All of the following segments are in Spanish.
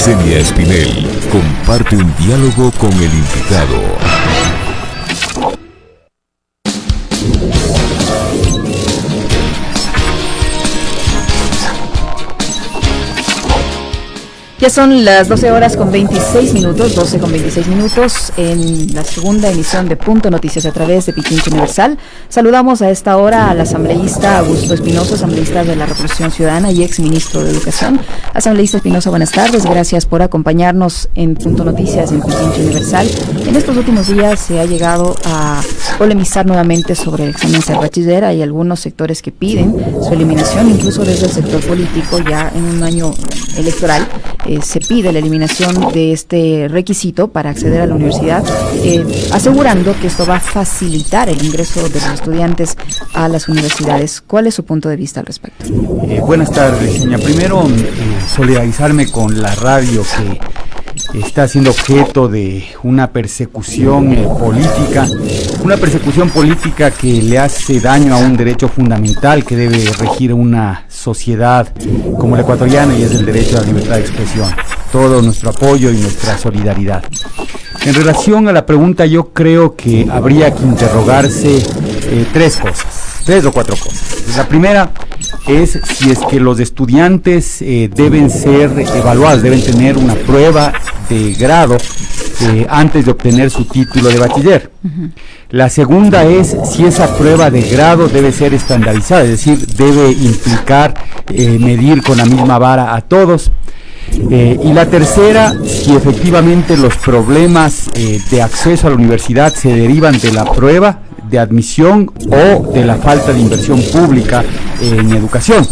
Yesenia Espinel comparte un diálogo con el invitado. Ya son las 12 horas con 26 minutos, 12 con 26 minutos en la segunda emisión de Punto Noticias a través de Pichincha Universal. Saludamos a esta hora al asambleísta Augusto Espinosa, asambleísta de la Revolución Ciudadana y ex ministro de Educación. Asambleísta Espinosa, buenas tardes, gracias por acompañarnos en Punto Noticias en Pichincha Universal. En estos últimos días se ha llegado a polemizar nuevamente sobre el examen Ser Bachiller. Hay algunos sectores que piden su eliminación, incluso desde el sector político, ya en un año electoral. Se pide la eliminación de este requisito para acceder a la universidad, asegurando que esto va a facilitar el ingreso de los estudiantes a las universidades. ¿Cuál es su punto de vista al respecto? Buenas tardes, señora. Primero, solidarizarme con la radio que está siendo objeto de una persecución política que le hace daño a un derecho fundamental que debe regir una sociedad como la ecuatoriana, y es el derecho a la libertad de expresión. Todo nuestro apoyo y nuestra solidaridad. En relación a la pregunta, yo creo que habría que interrogarse tres o cuatro cosas. La primera es si es que los estudiantes deben ser evaluados, deben tener una prueba de grado antes de obtener su título de bachiller. Uh-huh. La segunda es si esa prueba de grado debe ser estandarizada, es decir, debe implicar medir con la misma vara a todos. Y la tercera, si efectivamente los problemas de acceso a la universidad se derivan de la prueba de admisión o de la falta de inversión pública en educación.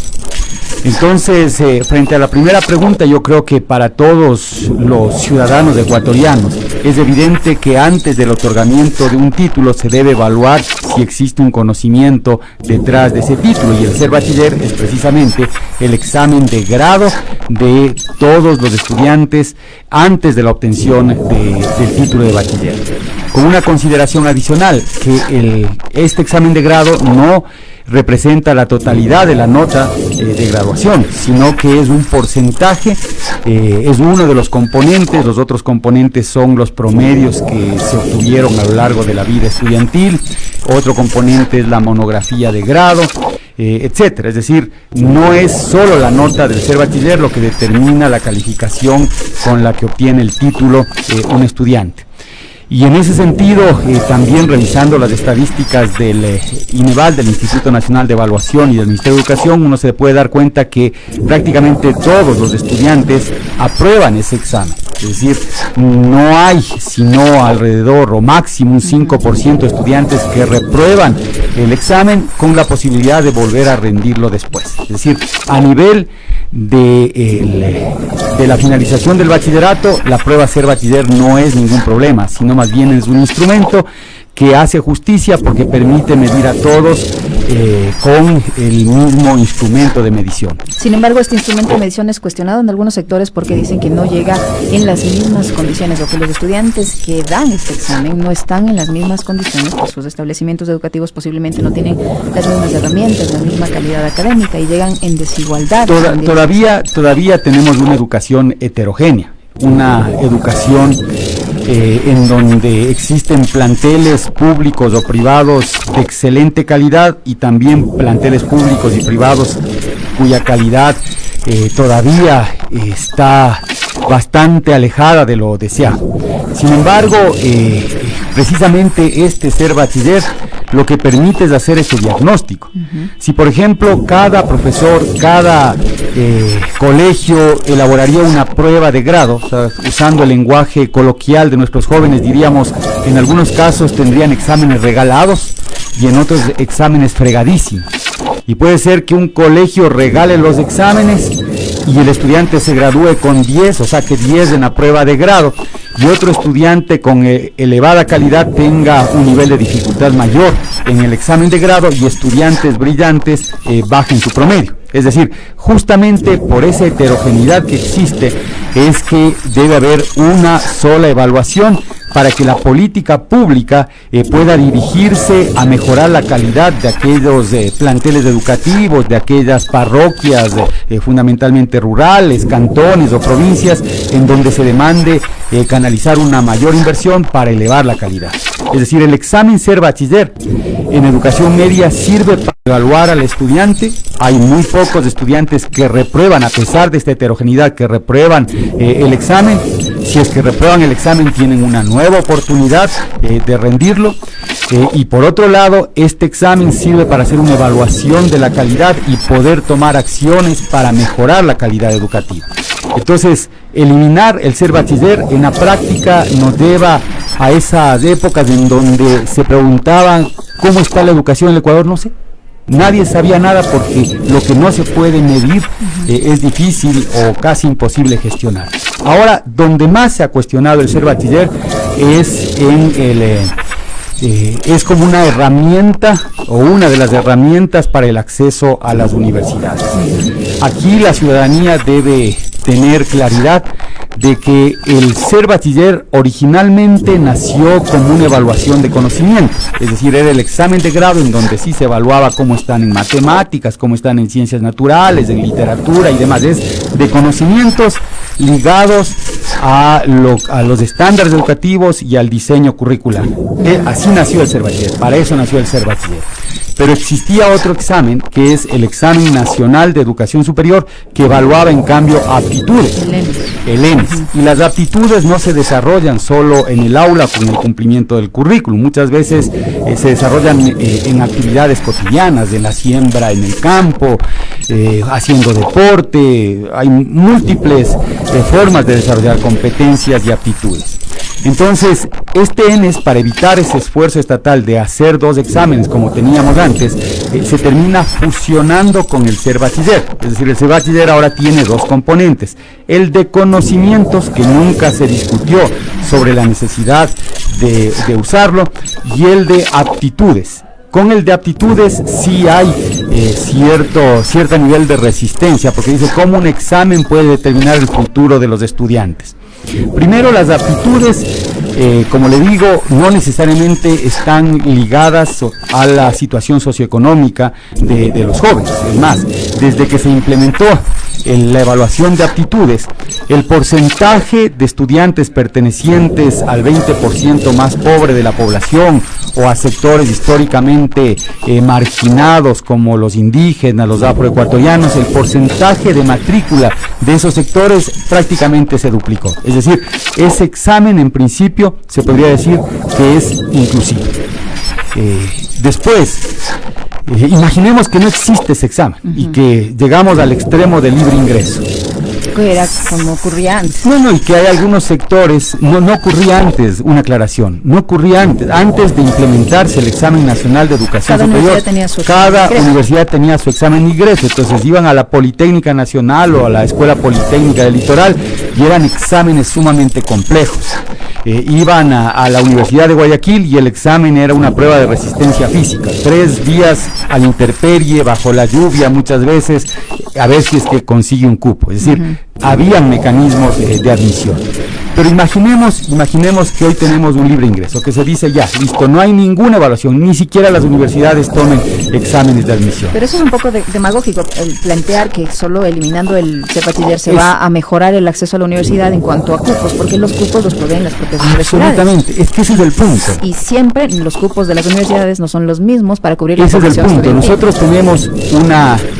Entonces, frente a la primera pregunta, yo creo que para todos los ciudadanos ecuatorianos es evidente que antes del otorgamiento de un título se debe evaluar si existe un conocimiento detrás de ese título, y el Ser Bachiller es precisamente el examen de grado de todos los estudiantes antes de la obtención del título de bachiller. Con una consideración adicional, que este examen de grado no representa la totalidad de la nota de graduación, sino que es un porcentaje, es uno de los componentes. Los otros componentes son los promedios que se obtuvieron a lo largo de la vida estudiantil. Otro componente es la monografía de grado, etcétera. Es decir, no es solo la nota del Ser Bachiller lo que determina la calificación con la que obtiene el título un estudiante. Y en ese sentido, también revisando las estadísticas del INEVAL, del Instituto Nacional de Evaluación, y del Ministerio de Educación, uno se puede dar cuenta que prácticamente todos los estudiantes aprueban ese examen. Es decir, no hay sino alrededor o máximo un 5% de estudiantes que reprueban el examen con la posibilidad de volver a rendirlo después. Es decir, a nivel de la finalización del bachillerato, la prueba Ser Bachiller no es ningún problema, sino más bien es un instrumento que hace justicia porque permite medir a todos con el mismo instrumento de medición. Sin embargo, este instrumento de medición es cuestionado en algunos sectores porque dicen que no llega en las mismas condiciones, o que los estudiantes que dan este examen no están en las mismas condiciones, pues sus establecimientos educativos posiblemente no tienen las mismas herramientas, la misma calidad académica, y llegan en desigualdad. Todavía tenemos una educación heterogénea, una educación en donde existen planteles públicos o privados de excelente calidad, y también planteles públicos y privados cuya calidad todavía está bastante alejada de lo deseado. Sin embargo, precisamente este Ser Bachiller lo que permite es hacer ese diagnóstico. Uh-huh. Si, por ejemplo, cada profesor, cada colegio elaboraría una prueba de grado, o sea, usando el lenguaje coloquial de nuestros jóvenes, diríamos, en algunos casos tendrían exámenes regalados y en otros exámenes fregadísimos. Y puede ser que un colegio regale los exámenes y el estudiante se gradúe con 10, o saque 10 en la prueba de grado, y otro estudiante con elevada calidad tenga un nivel de dificultad mayor en el examen de grado, y estudiantes brillantes bajen su promedio. Es decir, justamente por esa heterogeneidad que existe, es que debe haber una sola evaluación para que la política pública pueda dirigirse a mejorar la calidad de aquellos planteles educativos, de aquellas parroquias fundamentalmente rurales, cantones o provincias, en donde se demande canalizar una mayor inversión para elevar la calidad. Es decir, el examen Ser Bachiller en educación media sirve para evaluar al estudiante. Hay muy pocos estudiantes que reprueban, a pesar de esta heterogeneidad, que reprueban el examen. Si es que reprueban el examen, tienen una nueva oportunidad de rendirlo. Y por otro lado, este examen sirve para hacer una evaluación de la calidad y poder tomar acciones para mejorar la calidad educativa. Entonces, eliminar el Ser Bachiller en la práctica nos lleva a esas épocas en donde se preguntaban cómo está la educación en el Ecuador. No sé, nadie sabía nada, porque lo que no se puede medir es difícil o casi imposible gestionar. Ahora, donde más se ha cuestionado el Ser Bachiller es en es como una herramienta o una de las herramientas para el acceso a las universidades. Aquí la ciudadanía debe tener claridad de que el Ser Bachiller originalmente nació como una evaluación de conocimientos, es decir, era el examen de grado en donde sí se evaluaba cómo están en matemáticas, cómo están en ciencias naturales, en literatura y demás, es de conocimientos ligados a los estándares educativos y al diseño curricular. Así nació el Ser Bachiller, para eso nació el Ser Bachiller. Pero existía otro examen, que es el Examen Nacional de Educación Superior, que evaluaba en cambio aptitudes, el ENES. Y las aptitudes no se desarrollan solo en el aula con el cumplimiento del currículum, muchas veces se desarrollan en actividades cotidianas, de la siembra en el campo, haciendo deporte. Hay múltiples formas de desarrollar competencias y aptitudes. Entonces, este ENES, para evitar ese esfuerzo estatal de hacer dos exámenes como teníamos antes, se termina fusionando con el Ser Bachiller. Es decir, el Ser Bachiller ahora tiene dos componentes: el de conocimientos, que nunca se discutió sobre la necesidad de usarlo, y el de aptitudes. Con el de aptitudes sí hay cierto nivel de resistencia, porque dice cómo un examen puede determinar el futuro de los estudiantes. Primero, las aptitudes, como le digo, no necesariamente están ligadas a la situación socioeconómica de los jóvenes. Es más, desde que se implementó la evaluación de aptitudes, el porcentaje de estudiantes pertenecientes al 20% más pobre de la población o a sectores históricamente marginados como los indígenas, los afroecuatorianos, el porcentaje de matrícula de esos sectores prácticamente se duplicó. Es decir, ese examen en principio se podría decir que es inclusivo. Después, imaginemos que no existe ese examen y que llegamos al extremo del libre ingreso. Que era como ocurría antes. No, y que hay algunos sectores, no ocurría antes, una aclaración, no ocurría antes de implementarse el examen nacional de educación superior. Cada universidad tenía su examen de ingreso, entonces iban a la Politécnica Nacional o a la Escuela Politécnica del Litoral y eran exámenes sumamente complejos. Iban a la Universidad de Guayaquil y el examen era una prueba de resistencia física, 3 días a la intemperie, bajo la lluvia muchas veces, a ver si es que consigue un cupo. Es decir, habían mecanismos de admisión. Pero imaginemos que hoy tenemos un libre ingreso, que se dice ya, listo, no hay ninguna evaluación, ni siquiera las universidades tomen exámenes de admisión. Pero eso es un poco demagógico, el plantear que solo eliminando el Ser Bachiller se va a mejorar el acceso a la universidad en cuanto a cupos, porque los cupos los proveen las propias universidades. Absolutamente, es que ese es el punto. Y siempre los cupos de las universidades no son los mismos para cubrir la población. Ese es el punto. estudiantil. Nosotros tenemos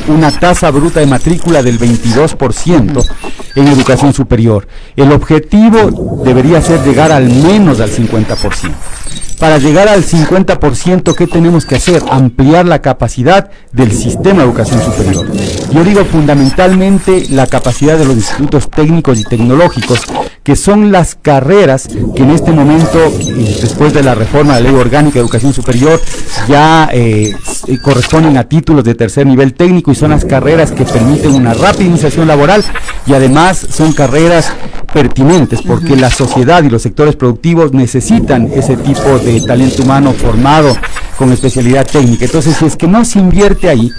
una tasa bruta de matrícula del 22% en educación superior. El objetivo debería ser llegar al menos al 50%. Para llegar al 50%, ¿qué tenemos que hacer? Ampliar la capacidad del sistema de educación superior. Yo digo fundamentalmente la capacidad de los institutos técnicos y tecnológicos, que son las carreras que en este momento, después de la reforma de la Ley Orgánica de Educación Superior, ya corresponden a títulos de tercer nivel técnico y son las carreras que permiten una rápida iniciación laboral y además son carreras pertinentes porque la sociedad y los sectores productivos necesitan ese tipo de talento humano formado con especialidad técnica. Entonces, si es que no se invierte ahí,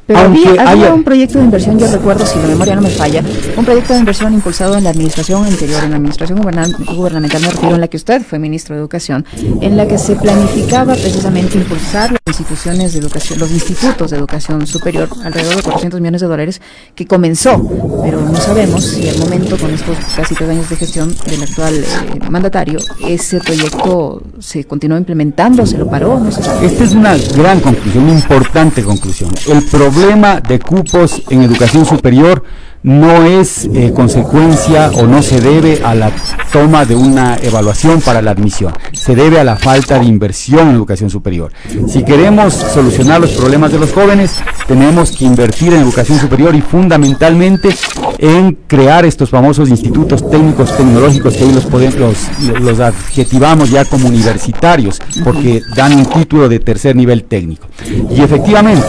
Pero Aunque había haya un proyecto de inversión, yo recuerdo, si la memoria no me falla, un proyecto de inversión impulsado en la administración anterior, en la administración gubernamental, me refiero, en la que usted fue ministro de Educación, en la que se planificaba precisamente impulsar las instituciones de educación, los institutos de educación superior, alrededor de $400 millones, que comenzó, pero no sabemos si al momento, con estos casi 3 años de gestión del actual mandatario, ese proyecto se continuó implementando, se lo paró, no se sabe. esta es una gran conclusión, una importante conclusión. El problema de cupos en educación superior no es consecuencia o no se debe a la toma de una evaluación para la admisión, se debe a la falta de inversión en educación superior. Si queremos solucionar los problemas de los jóvenes, tenemos que invertir en educación superior y fundamentalmente en crear estos famosos institutos técnicos tecnológicos que hoy los adjetivamos ya como universitarios, porque dan un título de tercer nivel técnico. Y efectivamente,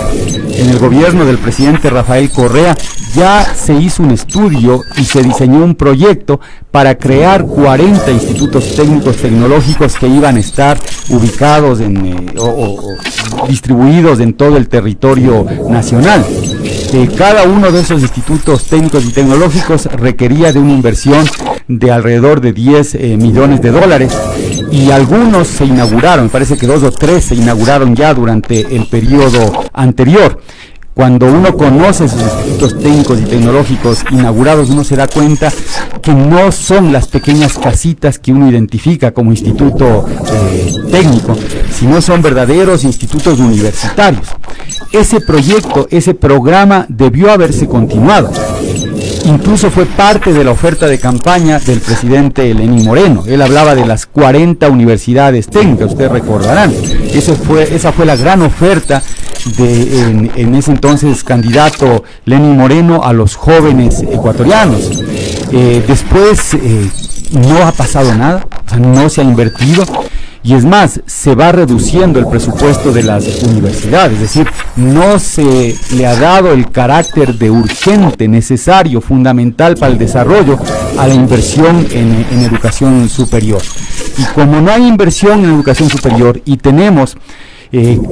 en el gobierno del presidente Rafael Correa ya se hizo un estudio y se diseñó un proyecto para crear 40 institutos técnicos tecnológicos que iban a estar ubicados o distribuidos en todo el territorio nacional. Cada uno de esos institutos técnicos y tecnológicos requería de una inversión de alrededor de $10 millones, y algunos se inauguraron, parece que 2 o 3 se inauguraron ya durante el periodo anterior. Cuando uno conoce esos institutos técnicos y tecnológicos inaugurados, uno se da cuenta que no son las pequeñas casitas que uno identifica como instituto técnico, sino son verdaderos institutos universitarios. Ese proyecto, ese programa debió haberse continuado. Incluso fue parte de la oferta de campaña del presidente Lenín Moreno. Él hablaba de las 40 universidades técnicas, ustedes recordarán. Esa fue la gran oferta en ese entonces candidato Lenín Moreno a los jóvenes ecuatorianos. Después no ha pasado nada, o sea, no se ha invertido. Y es más, se va reduciendo el presupuesto de las universidades, es decir, no se le ha dado el carácter de urgente, necesario, fundamental para el desarrollo a la inversión en educación superior. Y como no hay inversión en educación superior y tenemos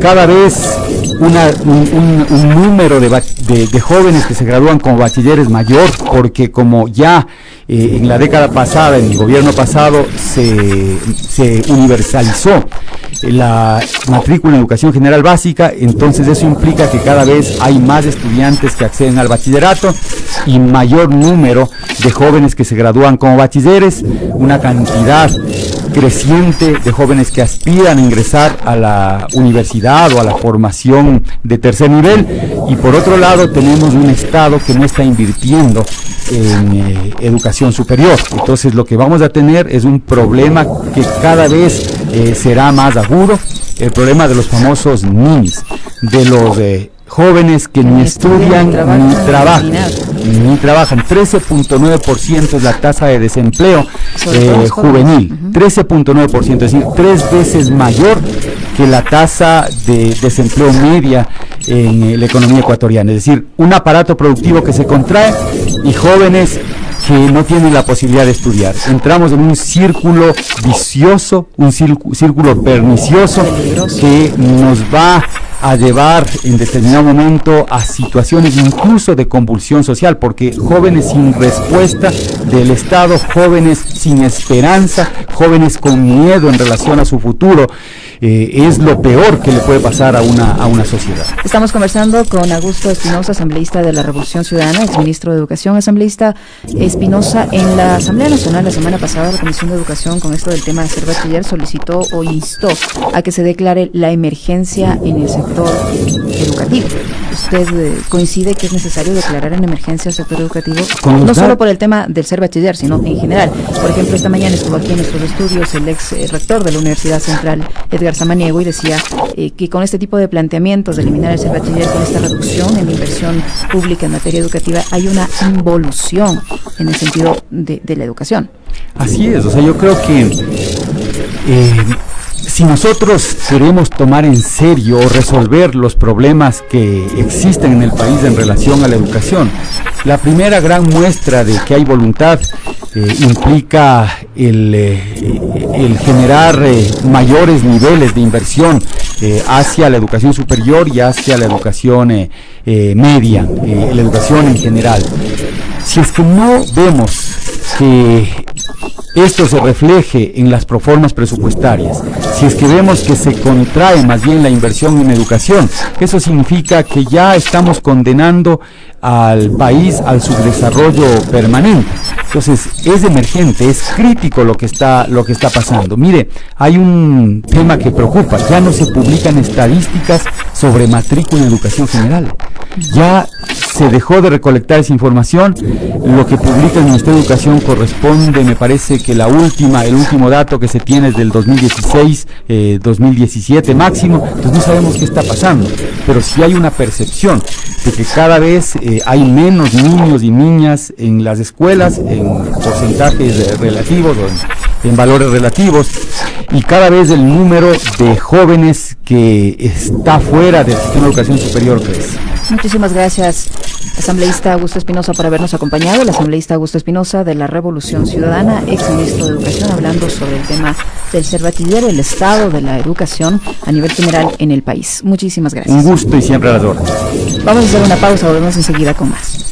cada vez un número de jóvenes que se gradúan como bachilleres mayor, porque como ya en la década pasada, en el gobierno pasado, se universalizó la matrícula en educación general básica, entonces eso implica que cada vez hay más estudiantes que acceden al bachillerato y mayor número de jóvenes que se gradúan como bachilleres, una cantidad creciente de jóvenes que aspiran a ingresar a la universidad o a la formación de tercer nivel, y por otro lado tenemos un Estado que no está invirtiendo en educación superior. Entonces lo que vamos a tener es un problema que cada vez será más agudo, el problema de los famosos ninis, de los jóvenes que ni estudian ni trabajan. 13.9% es la tasa de desempleo juvenil, 13.9%, es decir, 3 veces mayor que la tasa de desempleo media en la economía ecuatoriana, es decir, un aparato productivo que se contrae y jóvenes que no tienen la posibilidad de estudiar. Entramos en un círculo vicioso, un círculo pernicioso que nos va a llevar en determinado momento a situaciones incluso de convulsión social, porque jóvenes sin respuesta del Estado, jóvenes sin esperanza, jóvenes con miedo en relación a su futuro, es lo peor que le puede pasar a una sociedad. Estamos conversando con Augusto Espinosa, asambleísta de la Revolución Ciudadana, exministro de Educación. Asambleísta Espinosa, en la Asamblea Nacional la semana pasada, la Comisión de Educación, con esto del tema de ser bachiller, solicitó o instó a que se declare la emergencia en el sector educativo. ¿Usted coincide que es necesario declarar en emergencia el sector educativo? No solo por el tema del ser bachiller, sino en general. Por ejemplo, esta mañana estuvo aquí en nuestros estudios el ex rector de la Universidad Central, Edgar Samaniego, y decía que con este tipo de planteamientos de eliminar el ser bachiller, con esta reducción en la inversión pública en materia educativa, hay una involución en el sentido de la educación. Así es, o sea, yo creo que si nosotros queremos tomar en serio o resolver los problemas que existen en el país en relación a la educación, la primera gran muestra de que hay voluntad implica el generar mayores niveles de inversión hacia la educación superior y hacia la educación media, la educación en general. Si es que no vemos que esto se refleje en las proformas presupuestarias, si es que vemos que se contrae más bien la inversión en educación, eso significa que ya estamos condenando al país al subdesarrollo permanente. Entonces es emergente, es crítico lo que está pasando. Mire, hay un tema que preocupa, ya no se publican estadísticas sobre matrícula en educación general. Ya se dejó de recolectar esa información. Lo que publica el Ministerio de Educación corresponde, me parece que el último dato que se tiene es del 2016, 2017 máximo. Entonces no sabemos qué está pasando, pero sí hay una percepción de que cada vez hay menos niños y niñas en las escuelas, en porcentajes relativos o en valores relativos, y cada vez el número de jóvenes que está fuera del sistema de educación superior crece. Muchísimas gracias, asambleísta Augusto Espinosa, por habernos acompañado. El asambleísta Augusto Espinosa de la Revolución Ciudadana, ex ministro de Educación, hablando sobre el tema del cervatillero, el estado de la educación a nivel general en el país. Muchísimas gracias. Un gusto y siempre a las órdenes. Vamos a hacer una pausa, volvemos enseguida con más.